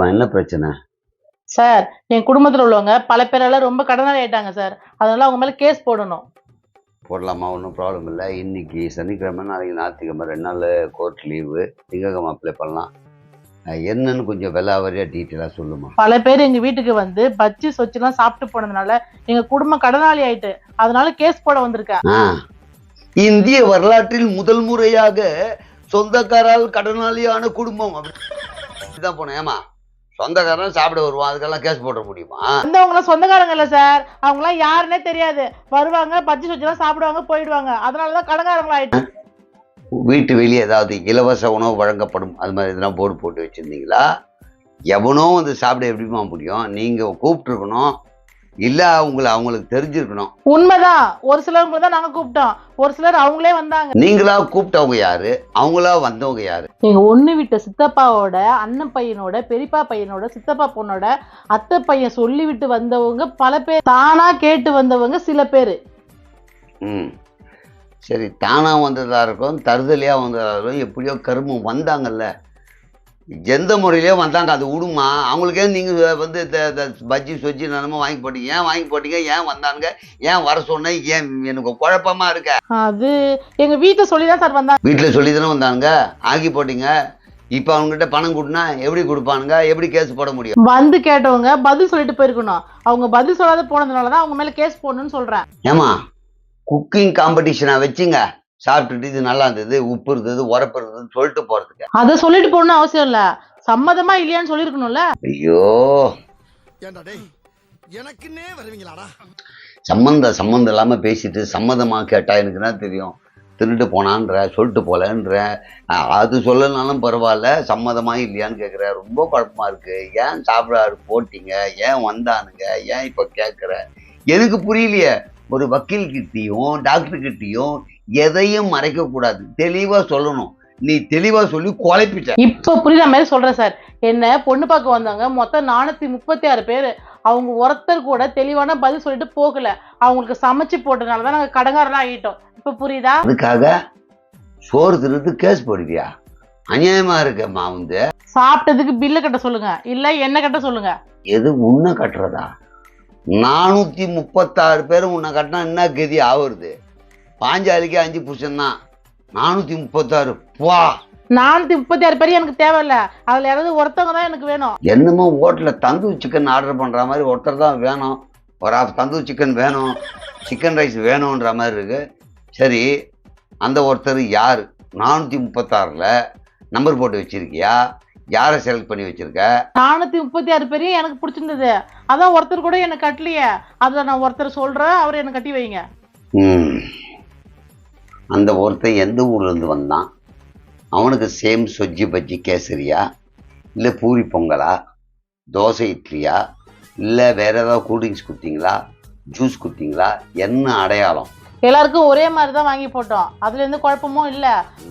சொல்லுமா, என்ன பிரச்சனை? சார், என் குடும்பத்துல உள்ளவங்க பல பேரால ரொம்ப கடனாளி ஆயிட்டாங்க சார். அதனால அவங்க மேல கேஸ் போடணும். போடலாமா, ஒன்றும் ப்ராப்ளம் இல்லை. இன்னைக்கு சனிக்கிழமை, நாளைக்கு ஞாயிற்றுக்கிழமை 2 நாள் கோர்ட் லீவு. திங்கக்கிழமை அப்ளை பண்ணலாம். என்னன்னு கொஞ்சம் விலாவரியா டீட்டெயிலாக சொல்லுமா. பல பேர் எங்க வீட்டுக்கு வந்து பஜ்ஜி சொச்சுலாம் சாப்பிட்டு போனதுனால எங்க குடும்பம் கடனாளி ஆயிட்டு, அதனால கேஸ் போட வந்திருக்கேன். இந்திய வரலாற்றில் முதல் முறையாக சொந்தக்காரால் கடனாளியான குடும்பம் அப்படிதான் போனேன். ஏமா, சொந்தக்காரன் சாப்பிட வருவான், அதுக்கெல்லாம் கேஸ் போட முடியுமா? வந்தவங்களாம் சொந்தக்காரங்க இல்ல சார், அவங்களாம் யாருன்னே தெரியாது. வருவாங்க, பஜ்ஜி சொச்சுலாம் சாப்பிடுவாங்க, போயிடுவாங்க. அதனாலதான் கடன்காரங்களா ஆயிட்டு. வீட்டு வெளியே ஏதாவது இலவச உணவு வழங்கப்படும் அது மாதிரி எதனா போர்டு போட்டு வச்சிருந்தீங்களா? எவனோ வந்து சாப்பிட எப்படிமா முடியும்? நீங்க கூப்பிட்டுருக்கணும், இல்ல அவங்களுக்கு தெரிஞ்சிருக்கணும். உண்மைதான், ஒரு சிலவங்க தான் நாங்க கூப்பிட்டோம், ஒரு சிலர் அவங்களே வந்தாங்க. நீங்களா கூப்பிட்டவங்க யாரு, அவங்களா வந்தவங்க யாரு? எங்க ஒண்ணு விட்ட சித்தப்பாவோட அண்ணன் பையனோட பெரியப்பா பையனோட சித்தப்பா பொண்ணோட அத்தை பையன் சொல்லி விட்டு வந்தவங்க பல பேர், தானா கேட்டு வந்தவங்க சில பேரு. சரி, தானா வந்ததா இருக்கும், தருதலையா வந்ததா இருக்கும், எப்படியோ கருமம் வந்தாங்கல்ல, எந்த முறையிலேயே வந்தாங்க, அது விடுமா. அவங்களுக்கே நீங்க வந்து பஜ்ஜி சொஜ்ஜி நிலமா வாங்கி போட்டீங்க. ஏன் வாங்கி போட்டீங்க, ஏன் வந்தாங்க, ஏன் வர சொன்ன, ஏன் எனக்கு குழப்பமா இருக்க. அது எங்க வீட்டுல சொல்லிதான் சார் வந்தாங்க. வீட்டுல சொல்லிதானே வந்தாங்க, ஆக்கி போட்டீங்க. இப்ப அவங்ககிட்ட பணம் கொடுனா எப்படி கொடுப்பானுங்க, எப்படி கேஸ் போட முடியும்? வந்து கேட்டவங்க பதில் சொல்லிட்டு போயிருக்கணும். அவங்க பதில் சொல்லாத போனதுனாலதான் அவங்க மேல கேஸ் போடணும்னு சொல்றேன். ஏமா, குக்கிங் காம்படிஷனா வச்சுங்க, சாப்பிட்டுட்டு இது நல்லா இருந்தது, உப்பு இருந்தது, உரப்பு இருந்ததுன்னு சொல்லிட்டு போறதுக்கு. அதை சொல்லிட்டு போகணும்னு அவசியம் இல்ல, சம்மதமா இல்லையான்னு சொல்லிருக்கணும்ல. ஐயோ, எனக்குன்னே வருவீங்களாடா. சம்மந்தம் இல்லாம பேசிட்டு சம்மதமா கேட்டா எனக்கு என்ன தெரியும்? திருட்டு போனான்ற, சொல்லிட்டு போலன்ற, அது சொல்லனாலும் பரவாயில்ல, சம்மதமா இல்லையான்னு கேட்குற. ரொம்ப குழப்பமா இருக்கு. ஏன் சாப்பிட போட்டீங்க, ஏன் வந்தானுங்க, ஏன் இப்ப கேட்குற, எதுக்கு புரியலையே. ஒரு வக்கீல் கிட்டையும் டாக்டர் கிட்டையும் எதையும் மறைக்க கூடாது, தெளிவா சொல்லணும். நீ தெளிவா சொல்லி குழப்பிட்ட. இப்ப புரியுற மாதிரி சொல்றேன் சார். என்ன பொண்ணு பார்க்க வந்தாங்க, மொத்தம் 436 பேரு. அவங்க ஒருத்தர் கூட தெளிவான பதில் சொல்லிட்டு போகல. அவங்களுக்கு சமைச்சு போட்டதுனாலதான் நாங்க கடங்காரெல்லாம் ஆகிட்டோம். இப்ப புரியுதா? அதுக்காக சோறு திருட்டு கேஸ் போடுவியா? அநியாயமா இருக்கம்மா. வந்து சாப்பிட்டதுக்கு பில்லு கட்ட சொல்லுங்க, இல்ல என்ன கட்ட சொல்லுங்க. எது உன்னை கட்டுறதா? 436 பேரும் உன்னை கட்டினா என்ன கதி ஆகுறது? பாஞ்சாலிக்கு 5 புருஷன் தான், 436 பா. 436 பேர் எனக்கு தேவையில்ல, அதுல யாராவது ஒருத்தவங்க தான் எனக்கு வேணும். என்னமோ ஹோட்டல்ல தந்தூரி சிக்கன் ஆர்டர் பண்ற மாதிரி ஒருத்தர் தான் வேணும், ஒரு ஆஃப் தந்தூரி சிக்கன் வேணும், சிக்கன் ரைஸ் வேணும்ன்ற மாதிரி இருக்கு. சரி, அந்த ஒருத்தர் யாரு? 436ல நம்பர் போட்டு வச்சிருக்கியா? யாரை செலக்ட் பண்ணி வச்சிருக்க? 436 பேரையும் எனக்கு பிடிச்சிருந்தது, அதான் ஒருத்தர் கூட எனக்கு கட்டலையே. அதுல நான் ஒருத்தர் சொல்றேன், அவரை எனக்கு கட்டி வைங்க. அந்த ஒருத்தன் எந்த ஊர்ல இருந்து வந்தான்? அவனுக்கு சேம் சொஜ்ஜி பஜ்ஜி கேசரியா, இல்லை பூரி பொங்கலா, தோசை இட்லியா, இல்லை வேற ஏதாவது கூல்ட்ரிங்க்ஸ் கொடுத்தீங்களா, ஜூஸ் கொடுத்தீங்களா, என்ன அடையாளம்? எல்லாருக்கும் ஒரே மாதிரி தான் வாங்கி போட்டோம், அதுல எந்த குழப்பமும் இல்ல.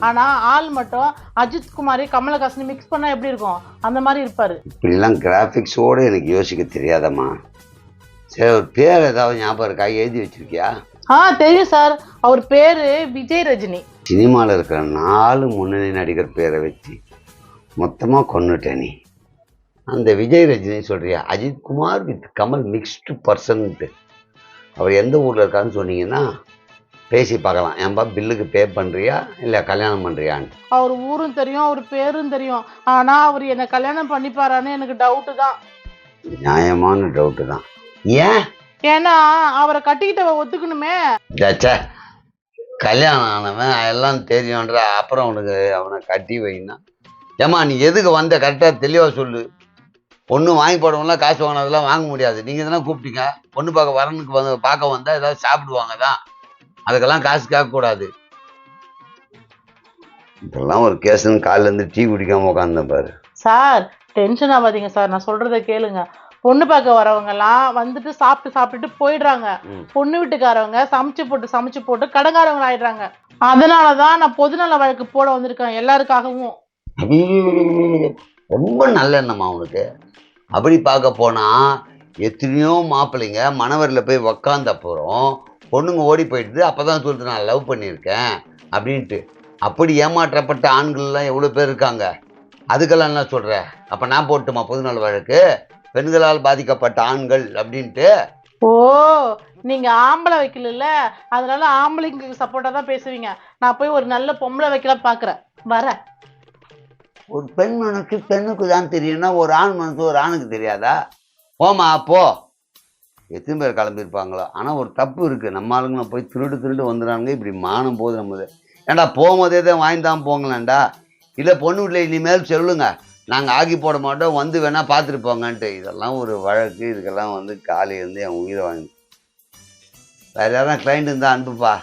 ஆனா ஆள் மட்டும் அஜித் குமாரி கமலஹாசன் மிக்ஸ் பண்ணா எப்படி இருக்கும், அந்த மாதிரி இருப்பாரு. இப்படிலாம் கிராஃபிக்ஸோட எனக்கு யோசிக்க தெரியாதம்மா. சரி, ஒரு பேர் ஏதாவது ஞாபகம் இருக்கா, எழுதி வச்சிருக்கியா? தெரியும் சார், அவர் பேரு விஜய் ரஜினி. சினிமாவில் இருக்கிற 4 முன்னணி நடிகர் பேரை வச்சு மொத்தமாக கொன்னுட்டேன் நீ. அந்த விஜய் ரஜினி சொல்றியா? Ajith Kumar with Kamal mixed percent. அவர் எந்த ஊரில் இருக்காருன்னு சொன்னீங்கன்னா பேசி பார்க்கலாம். ஏன்பா பில்லுக்கு பே பண்ணுறியா இல்லை கல்யாணம் பண்ணுறியான்னு. அவர் ஊரும் தெரியும், அவர் பேரும் தெரியும். ஆனா அவர் என்ன கல்யாணம் பண்ணிப்பாரான்னு எனக்கு டவுட்டு தான். நியாயமான டவுட்டு தான். ஏன்? ஏன்னா அவரை கட்டிக்கிட்ட ஒத்துக்கணுமே. கல்யாணம் ஆனவன் எல்லாம் தெரியும்ன்ற, அப்புறம் அவனை கட்டி வைனா. ஏமா, நீ எதுக்கு வந்த கரெக்டாக தெளிவாக சொல்லு. பொண்ணு வாங்கி போடவங்களாம் காசு வாங்கினதெல்லாம் வாங்க முடியாது. நீங்கள் தானே கூப்பிட்டீங்க. பொண்ணு வரனுக்கு பார்க்க வந்தால் ஏதாவது சாப்பிடுவாங்க தான், அதுக்கெல்லாம் காசு கேட்கக்கூடாது. இதெல்லாம் ஒரு கேஸுன்னு காலிலேருந்து டீ குடிக்காம உட்காந்தேன் பாரு. சார், டென்ஷன் ஆகாதீங்க சார், நான் சொல்றதை கேளுங்க. பொண்ணு பார்க்க வரவங்க எல்லாம் வந்துட்டு சாப்பிட்டுட்டு போயிடுறாங்க. பொண்ணு வீட்டுக்காரவங்க சமைச்சு போட்டு கடங்காரவங்க ஆயிடுறாங்க. அதனாலதான் நான் பொதுநல வழக்கு போட வந்திருக்கேன், எல்லாருக்காகவும். ரொம்ப நல்ல எண்ணமா அவனுக்கு. அப்படி பார்க்க போனா எத்தனையோ மாப்பிள்ளைங்க மணவரில் போய் உக்காந்த அப்புறம் பொண்ணுங்க ஓடி போயிடுது, அப்பதான் சொல்லிட்டு நான் லவ் பண்ணியிருக்கேன் அப்படின்ட்டு. அப்படி ஏமாற்றப்பட்ட ஆண்கள்லாம் எவ்வளோ பேர் இருக்காங்க. அதுக்கெல்லாம் என்ன சொல்ற? அப்ப நான் போட்டுமா பொதுநல வழக்கு பெண்களால் பாதிக்கப்பட்ட ஆண்கள் அப்படின்ட்டு? ஓ, நீங்க ஆம்பளை வைக்கல, அதனால ஆம்பளைங்களுக்கு சப்போர்ட்டா தான் பேசுவீங்க. நான் போய் ஒரு நல்ல பொம்பளை வைக்கலாம் பாக்குறேன், வரேன். ஒரு பெண் மனசு பெண்ணுக்கு தான் தெரியும்னா ஒரு ஆண் மனசு ஒரு ஆணுக்கு தெரியாதா? போமா போ. எத்தனை பேர் கிளம்பியிருப்பாங்களோ. ஆனால் ஒரு தப்பு இருக்குது, நம்ம ஆளுங்களை போய் திருட்டு வந்துடுறாங்க. இப்படி மானம் போது நம்மது. ஏன்டா போகும்போதே தான் வாங்கி தான் போங்களேன்டா. இல்லை பொண்ணு வீட்டில் இனிமேல் சொல்லுங்க, நாங்கள் ஆக்கி போட மாட்டோம், வந்து வேணால் பார்த்துட்டு போங்கன்ட்டு. இதெல்லாம் ஒரு வழக்கு. இதுக்கெல்லாம் வந்து காலையிலேருந்து என் உயிரை வாங்கி வேறு யாரும் கிளைண்ட் இருந்தால் அனுப்புப்பா.